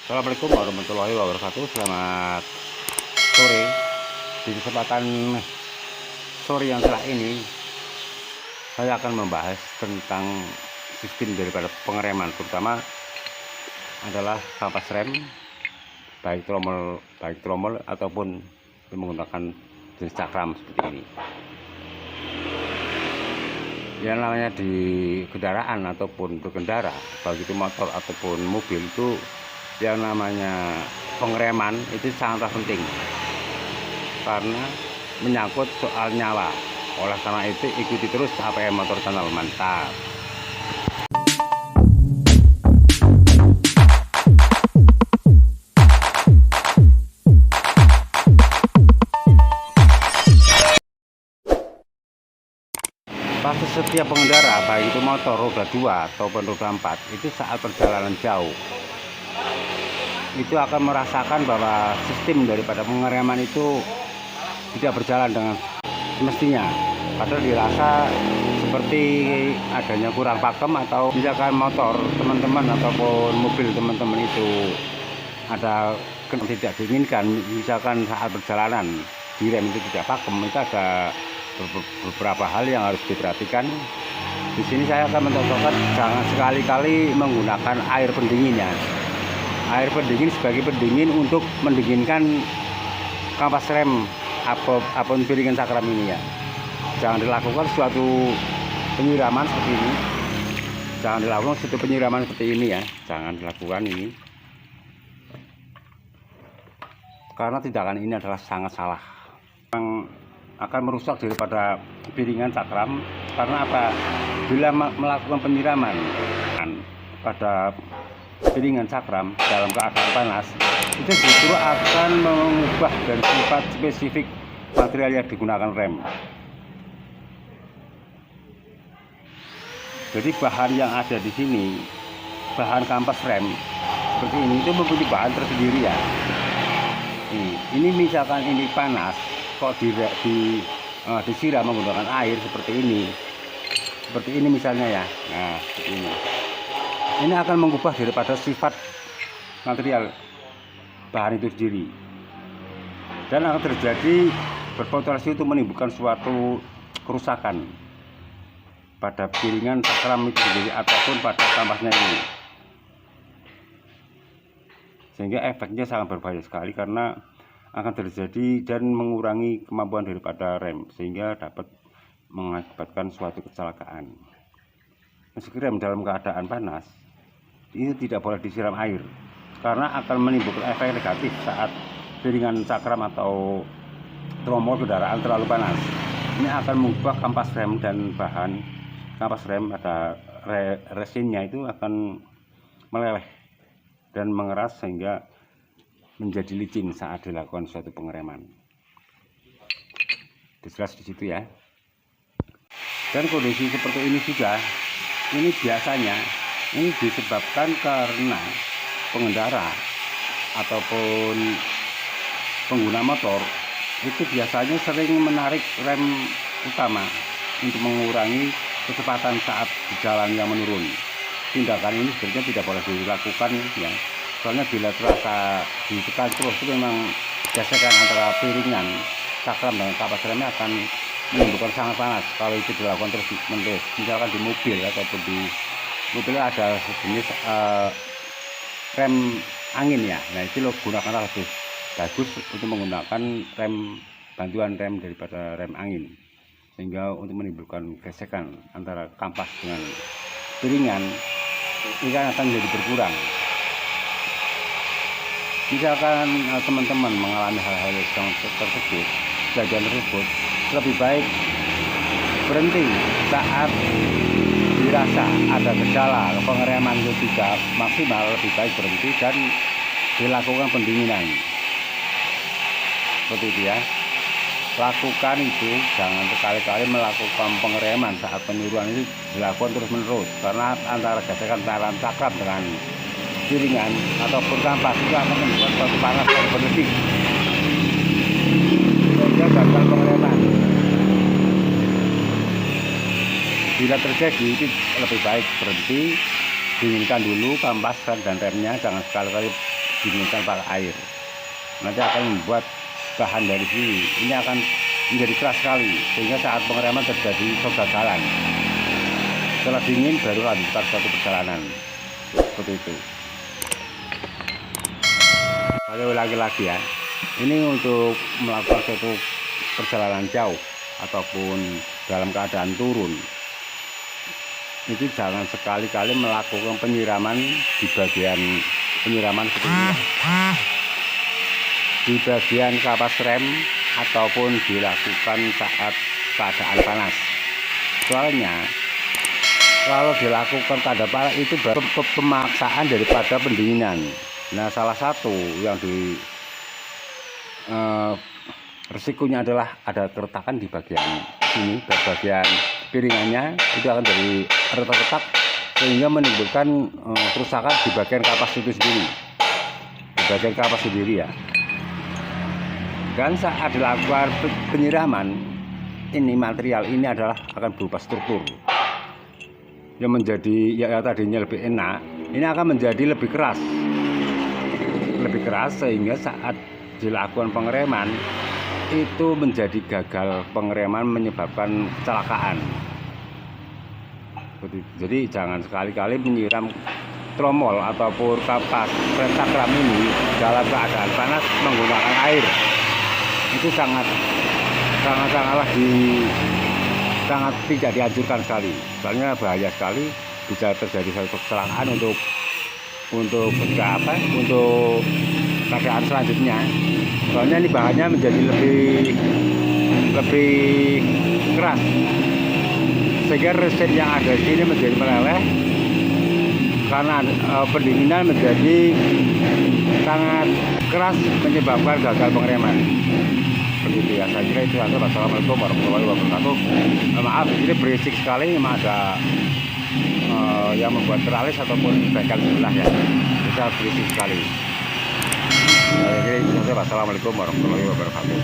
Assalamualaikum warahmatullahi wabarakatuh. Selamat sore. Di kesempatan sore yang telah ini, saya akan membahas tentang sistem daripada pengereman, terutama adalah kampas rem, baik tromol ataupun menggunakan jenis cakram seperti ini. Yang namanya di kendaraan ataupun berkendara, baik itu motor ataupun mobil, itu yang namanya pengereman itu sangat penting karena menyangkut soal nyawa. Oleh karena itu ikuti terus APM Motor Channel. Mantap. Pasti setiap pengendara, baik itu motor roda 2 ataupun roda 4, itu saat perjalanan jauh itu akan merasakan bahwa sistem daripada pengereman itu tidak berjalan dengan semestinya. Padahal dirasa seperti adanya kurang pakem, atau misalkan motor teman-teman ataupun mobil teman-teman itu ada tidak diinginkan, misalkan saat perjalanan direm itu tidak pakem, itu ada beberapa hal yang harus diperhatikan. Di sini saya akan mencontohkan jangan sekali-kali menggunakan air pendinginnya. Air pendingin sebagai pendingin untuk mendinginkan kampas rem apapun piringan cakram ini ya. Jangan dilakukan suatu penyiraman seperti ini. Jangan dilakukan suatu penyiraman seperti ini ya. Jangan dilakukan ini. Karena tindakan ini adalah sangat salah. Yang akan merusak daripada piringan cakram. Karena apa? Bila melakukan penyiraman pada piringan cakram dalam keadaan panas, itu justru akan mengubah dari sifat spesifik material yang digunakan rem. Jadi bahan yang ada di sini, bahan kampas rem seperti ini, itu mempunyai bahan tersendiri ya. Ini misalkan ini panas, kok disiram menggunakan air seperti ini misalnya ya. Nah, seperti ini akan mengubah daripada sifat material bahan itu sendiri, dan akan terjadi berpotensi untuk menimbulkan suatu kerusakan pada piringan cakram itu sendiri ataupun pada kampasnya ini, sehingga efeknya sangat berbahaya sekali karena akan terjadi dan mengurangi kemampuan daripada rem, sehingga dapat mengakibatkan suatu kecelakaan. Meski rem dalam keadaan panas, ini tidak boleh disiram air karena akan menimbulkan efek negatif saat piringan cakram atau tromol kendaraan terlalu panas. Ini akan mengubah kampas rem dan bahan kampas rem pada resinnya itu akan meleleh dan mengeras sehingga menjadi licin saat dilakukan suatu pengereman. Jelas di situ ya. Dan kondisi seperti ini juga, ini biasanya ini disebabkan karena pengendara ataupun pengguna motor itu biasanya sering menarik rem utama untuk mengurangi kecepatan saat di jalan yang menurun. Tindakan ini sebenarnya tidak boleh dilakukan ya. Soalnya bila terasa ditekan terus, itu memang gesekan antara piringan cakram dan kampas remnya akan menimbulkan sangat panas kalau itu dilakukan terus menerus. Misalkan di mobil ataupun di mobil ada sejenis rem angin ya. Nah, itu lo gunakan lebih bagus untuk menggunakan bantuan rem daripada rem angin, sehingga untuk menimbulkan gesekan antara kampas dengan piringan ini kan akan menjadi berkurang. Misalkan teman-teman mengalami hal-hal yang tersebut, kejadian tersebut, lebih baik berhenti saat dirasa ada gejala pengereman itu tidak maksimal. Lebih baik berhenti dan dilakukan pendinginan seperti itu ya. Lakukan itu, jangan sekali-kali melakukan pengereman saat penyuruhan itu dilakukan terus menerus, karena antara gesekan antara cakram dengan piringan ataupun kampas itu akan menimbulkan suatu panas yang berlebih sehingga gagal pengereman. Bila terjadi, itu lebih baik berhenti, dinginkan dulu kampas dan remnya, jangan sekali-kali didinginkan pakai air. Nanti akan membuat bahan dari sini ini akan menjadi keras sekali, sehingga saat pengereman terjadi kegagalan. Setelah dingin baru lanjutkan suatu perjalanan seperti itu. Saya ulangi lagi ya, ini untuk melakukan suatu perjalanan jauh ataupun dalam keadaan turun, itu jangan sekali-kali melakukan penyiraman di bagian penyiraman seperti ini, di bagian kapas rem ataupun dilakukan saat keadaan panas. Soalnya kalau dilakukan keadaan panas itu pemaksaan daripada pendinginan. Nah, salah satu yang di resikonya adalah ada keretakan di bagian sini, bagian piringannya itu akan jadi retak-retak, sehingga menimbulkan kerusakan di bagian kapas itu sendiri, di bagian kapas sendiri ya. Dan saat dilakukan penyiraman, ini material ini adalah akan berupa struktur yang menjadi ya tadinya lebih enak, ini akan menjadi lebih keras, sehingga saat dilakukan pengereman itu menjadi gagal pengereman, menyebabkan kecelakaan. Jadi jangan sekali-kali menyiram tromol ataupun kapas pentakram ini dalam keadaan panas menggunakan air. Itu sangat tidak dianjurkan sekali. Soalnya bahaya sekali, bisa terjadi satu kecelakaan untuk keadaan selanjutnya. Soalnya ini bahannya menjadi lebih keras, sehingga resin yang ada di sini menjadi meleleh karena pendinginan menjadi sangat keras, menyebabkan gagal pengereman. Begitu ya, saya kira itu saja. Wassalamualaikum warahmatullahi wabarakatuh. Maaf, ini berisik sekali, memang ada yang membuat teralis ataupun bengkel sebelah ya, bisa berisik sekali. Jadi, wassalamualaikum warahmatullahi wabarakatuh.